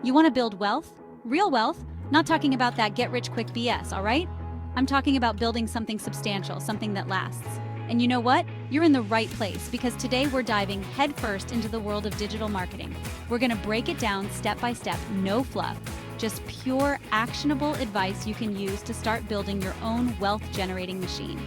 You want to build wealth? Real wealth? Not talking about that get-rich-quick BS, all right? I'm talking about building something substantial, something that lasts. And you know what? You're in the right place because today we're diving headfirst into the world of digital marketing. We're going to break it down step by step, no fluff, just pure, actionable advice you can use to start building your own wealth-generating machine.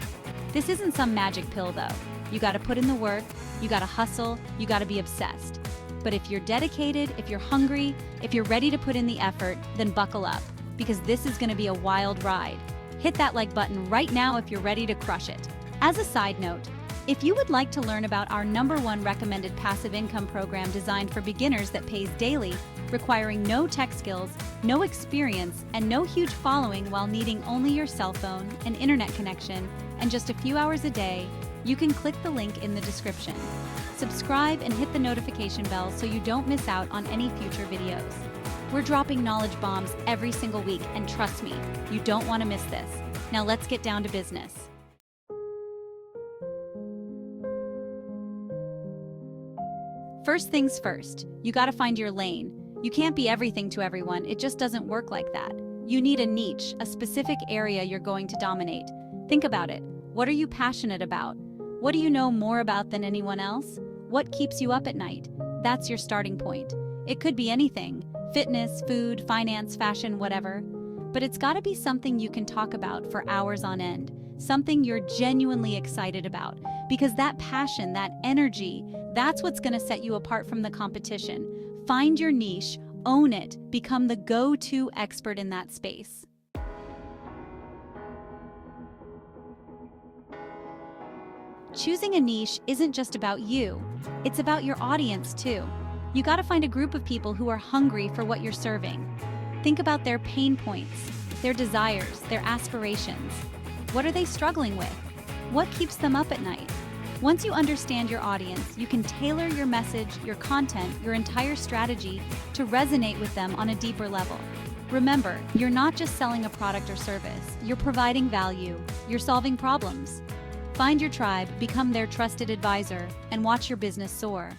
This isn't some magic pill, though. You got to put in the work, you got to hustle, you got to be obsessed. But if you're dedicated, if you're hungry, if you're ready to put in the effort, then buckle up, because this is going to be a wild ride. Hit that like button right now if you're ready to crush it. As a side note, if you would like to learn about our #1 recommended passive income program designed for beginners that pays daily, requiring no tech skills, no experience, and no huge following while needing only your cell phone, an internet connection, and just a few hours a day, you can click the link in the description. Subscribe and hit the notification bell so you don't miss out on any future videos. We're dropping knowledge bombs every single week, and trust me, you don't want to miss this. Now let's get down to business. First things first, you gotta find your lane. You can't be everything to everyone, it just doesn't work like that. You need a niche, a specific area you're going to dominate. Think about it. What are you passionate about? What do you know more about than anyone else? What keeps you up at night? That's your starting point. It could be anything: fitness, food, finance, fashion, whatever. But it's gotta be something you can talk about for hours on end. Something you're genuinely excited about, because that passion, that energy, that's what's going to set you apart from the competition. Find your niche, own it, become the go-to expert in that space. Choosing a niche isn't just about you, it's about your audience too. You got to find a group of people who are hungry for what you're serving. Think about their pain points, their desires, their aspirations. What are they struggling with? What keeps them up at night? Once you understand your audience, you can tailor your message, your content, your entire strategy to resonate with them on a deeper level. Remember, you're not just selling a product or service, you're providing value, you're solving problems. Find your tribe, become their trusted advisor, and watch your business soar.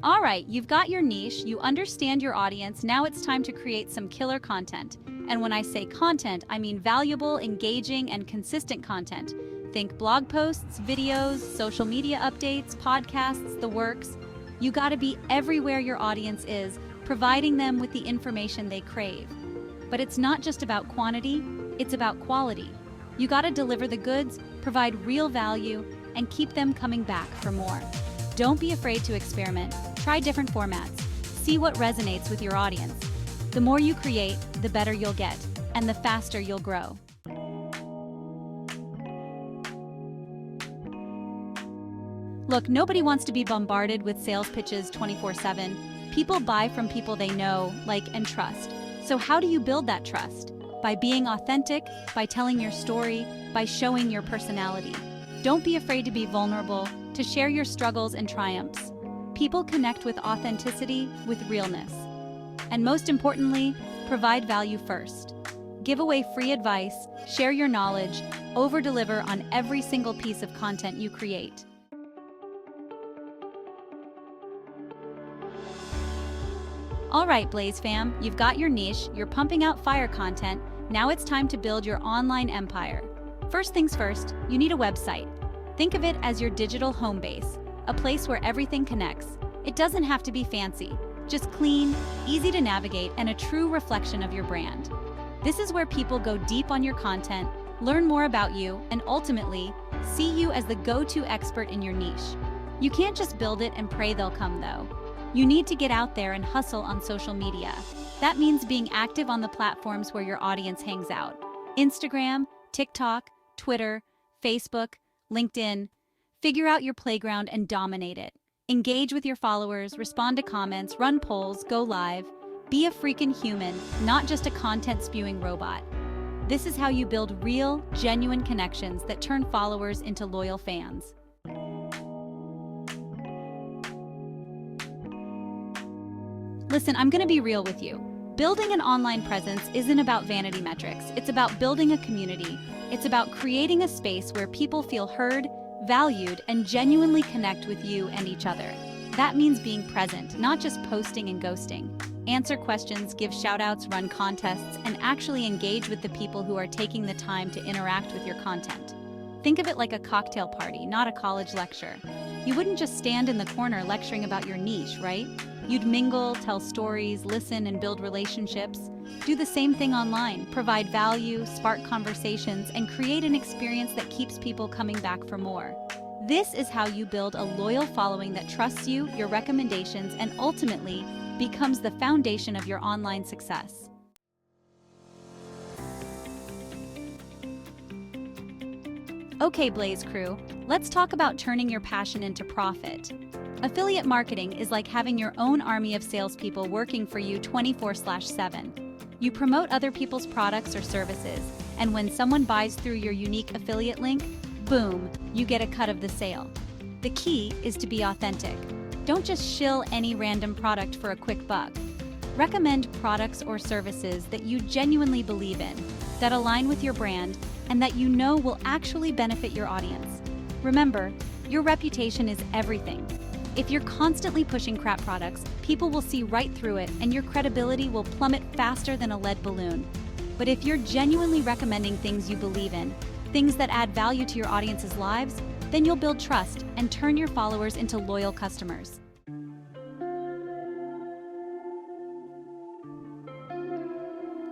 All right, you've got your niche, you understand your audience, now it's time to create some killer content. And when I say content, I mean valuable, engaging, and consistent content. Think blog posts, videos, social media updates, podcasts, the works. You gotta be everywhere your audience is, providing them with the information they crave. But it's not just about quantity, it's about quality. You gotta deliver the goods, provide real value, and keep them coming back for more. Don't be afraid to experiment. Try different formats. See what resonates with your audience. The more you create, the better you'll get, and the faster you'll grow. Look, nobody wants to be bombarded with sales pitches 24/7. People buy from people they know, like, and trust. So how do you build that trust? By being authentic, by telling your story, by showing your personality. Don't be afraid to be vulnerable, to share your struggles and triumphs. People connect with authenticity, with realness. And most importantly, provide value first. Give away free advice, share your knowledge, over-deliver on every single piece of content you create. All right, Blaze fam, you've got your niche, you're pumping out fire content, now it's time to build your online empire. First things first, you need a website. Think of it as your digital home base, a place where everything connects. It doesn't have to be fancy, just clean, easy to navigate, and a true reflection of your brand. This is where people go deep on your content, learn more about you, and ultimately, see you as the go-to expert in your niche. You can't just build it and pray they'll come, though. You need to get out there and hustle on social media. That means being active on the platforms where your audience hangs out. Instagram, TikTok, Twitter, Facebook, LinkedIn. Figure out your playground and dominate it. Engage with your followers, respond to comments, run polls, go live. Be a freaking human, not just a content-spewing robot. This is how you build real, genuine connections that turn followers into loyal fans. Listen, I'm gonna be real with you. Building an online presence isn't about vanity metrics. It's about building a community. It's about creating a space where people feel heard, valued, and genuinely connect with you and each other. That means being present, not just posting and ghosting. Answer questions, give shoutouts, run contests, and actually engage with the people who are taking the time to interact with your content. Think of it like a cocktail party, not a college lecture. You wouldn't just stand in the corner lecturing about your niche, right? You'd mingle, tell stories, listen, and build relationships. Do the same thing online, provide value, spark conversations, and create an experience that keeps people coming back for more. This is how you build a loyal following that trusts you, your recommendations, and ultimately becomes the foundation of your online success. Okay, Blaze Crew, let's talk about turning your passion into profit. Affiliate marketing is like having your own army of salespeople working for you 24/7. You promote other people's products or services, and when someone buys through your unique affiliate link, boom, you get a cut of the sale. The key is to be authentic. Don't just shill any random product for a quick buck. Recommend products or services that you genuinely believe in, that align with your brand, and that you know will actually benefit your audience. Remember, your reputation is everything. If you're constantly pushing crap products, people will see right through it and your credibility will plummet faster than a lead balloon. But if you're genuinely recommending things you believe in, things that add value to your audience's lives, then you'll build trust and turn your followers into loyal customers.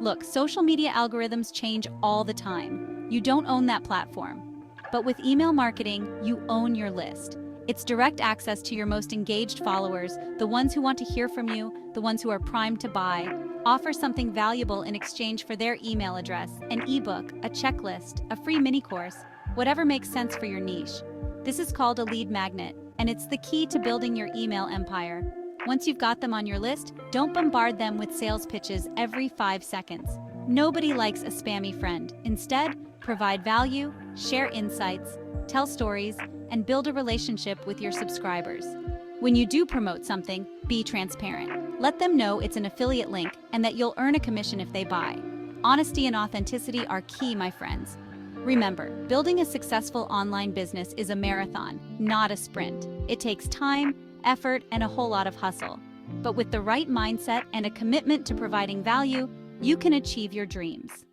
Look, social media algorithms change all the time. You don't own that platform. But with email marketing, you own your list. It's direct access to your most engaged followers, the ones who want to hear from you, the ones who are primed to buy. Offer something valuable in exchange for their email address, an ebook, a checklist, a free mini course, whatever makes sense for your niche. This is called a lead magnet, and it's the key to building your email empire. Once you've got them on your list, don't bombard them with sales pitches every 5 seconds. Nobody likes a spammy friend. Instead, provide value, share insights, tell stories, and build a relationship with your subscribers. When you do promote something, be transparent. Let them know it's an affiliate link and that you'll earn a commission if they buy. Honesty and authenticity are key, my friends. Remember, building a successful online business is a marathon, not a sprint. It takes time, effort, and a whole lot of hustle. But with the right mindset and a commitment to providing value, you can achieve your dreams.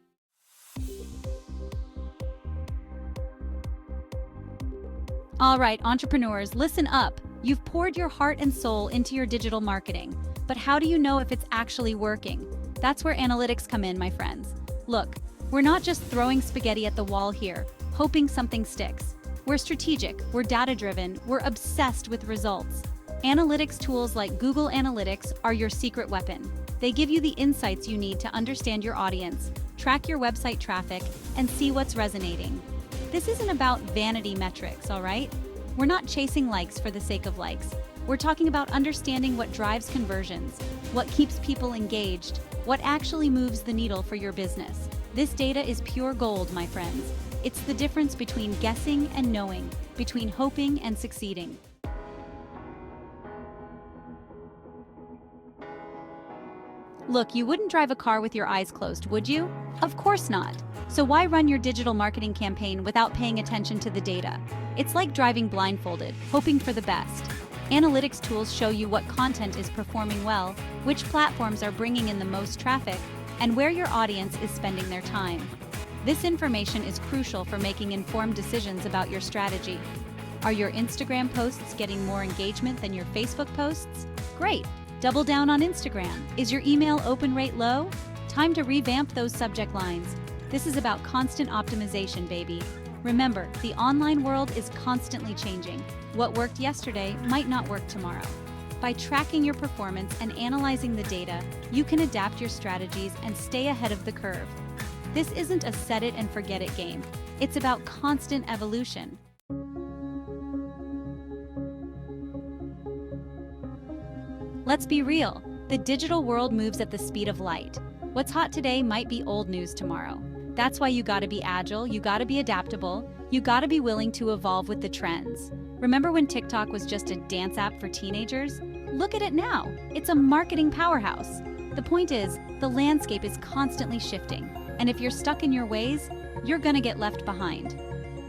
All right, entrepreneurs, listen up. You've poured your heart and soul into your digital marketing, but how do you know if it's actually working? That's where analytics come in, my friends. Look, we're not just throwing spaghetti at the wall here, hoping something sticks. We're strategic, we're data-driven, we're obsessed with results. Analytics tools like Google Analytics are your secret weapon. They give you the insights you need to understand your audience, track your website traffic, and see what's resonating. This isn't about vanity metrics, all right? We're not chasing likes for the sake of likes. We're talking about understanding what drives conversions, what keeps people engaged, what actually moves the needle for your business. This data is pure gold, my friends. It's the difference between guessing and knowing, between hoping and succeeding. Look, you wouldn't drive a car with your eyes closed, would you? Of course not. So why run your digital marketing campaign without paying attention to the data? It's like driving blindfolded, hoping for the best. Analytics tools show you what content is performing well, which platforms are bringing in the most traffic, and where your audience is spending their time. This information is crucial for making informed decisions about your strategy. Are your Instagram posts getting more engagement than your Facebook posts? Great! Double down on Instagram. Is your email open rate low? Time to revamp those subject lines. This is about constant optimization, baby. Remember, the online world is constantly changing. What worked yesterday might not work tomorrow. By tracking your performance and analyzing the data, you can adapt your strategies and stay ahead of the curve. This isn't a set it and forget it game. It's about constant evolution. Let's be real. The digital world moves at the speed of light. What's hot today might be old news tomorrow. That's why you gotta be agile, you gotta be adaptable, you gotta be willing to evolve with the trends. Remember when TikTok was just a dance app for teenagers? Look at it now. It's a marketing powerhouse. The point is, the landscape is constantly shifting, and if you're stuck in your ways, you're gonna get left behind.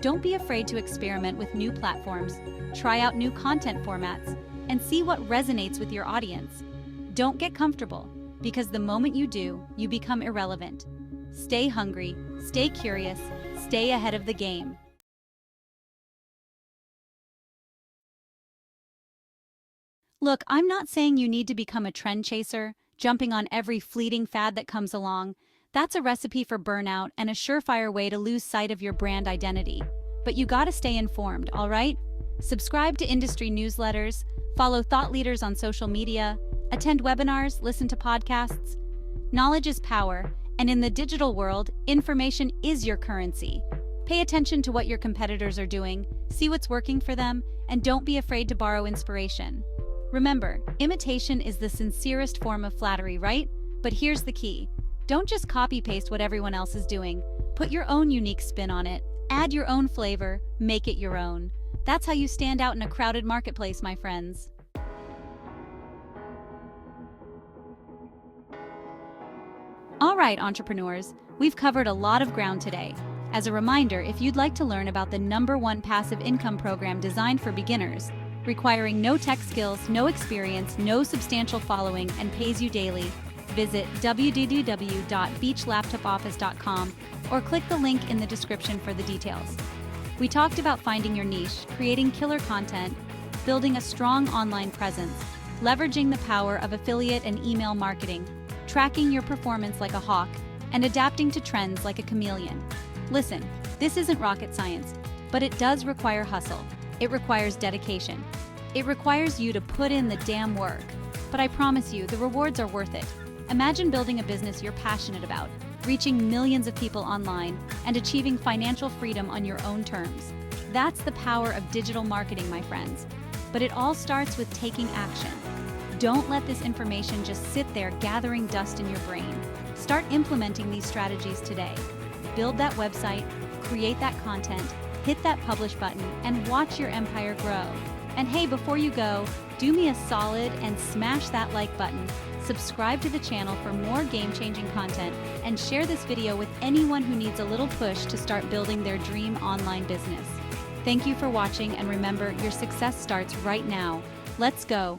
Don't be afraid to experiment with new platforms, try out new content formats, and see what resonates with your audience. Don't get comfortable, because the moment you do, you become irrelevant. Stay hungry, stay curious, stay ahead of the game. Look, I'm not saying you need to become a trend chaser, jumping on every fleeting fad that comes along. That's a recipe for burnout and a surefire way to lose sight of your brand identity. But you gotta stay informed, all right? Subscribe to industry newsletters, follow thought leaders on social media, attend webinars, listen to podcasts. Knowledge is power, and in the digital world, information is your currency. Pay attention to what your competitors are doing, see what's working for them, and don't be afraid to borrow inspiration. Remember, imitation is the sincerest form of flattery, right? But here's the key. Don't just copy-paste what everyone else is doing. Put your own unique spin on it. Add your own flavor, make it your own. That's how you stand out in a crowded marketplace, my friends. All right, entrepreneurs, we've covered a lot of ground today. As a reminder, if you'd like to learn about the #1 passive income program designed for beginners, requiring no tech skills, no experience, no substantial following, and pays you daily, visit www.beachlaptopoffice.com or click the link in the description for the details. We talked about finding your niche, creating killer content, building a strong online presence, leveraging the power of affiliate and email marketing, tracking your performance like a hawk, and adapting to trends like a chameleon. Listen, this isn't rocket science, but it does require hustle. It requires dedication. It requires you to put in the damn work. But I promise you, the rewards are worth it. Imagine building a business you're passionate about, reaching millions of people online, and achieving financial freedom on your own terms. That's the power of digital marketing, my friends. But it all starts with taking action. Don't let this information just sit there gathering dust in your brain. Start implementing these strategies today. Build that website, create that content, hit that publish button, and watch your empire grow. And hey, before you go, do me a solid and smash that like button, subscribe to the channel for more game-changing content, and share this video with anyone who needs a little push to start building their dream online business. Thank you for watching, and remember, your success starts right now. Let's go.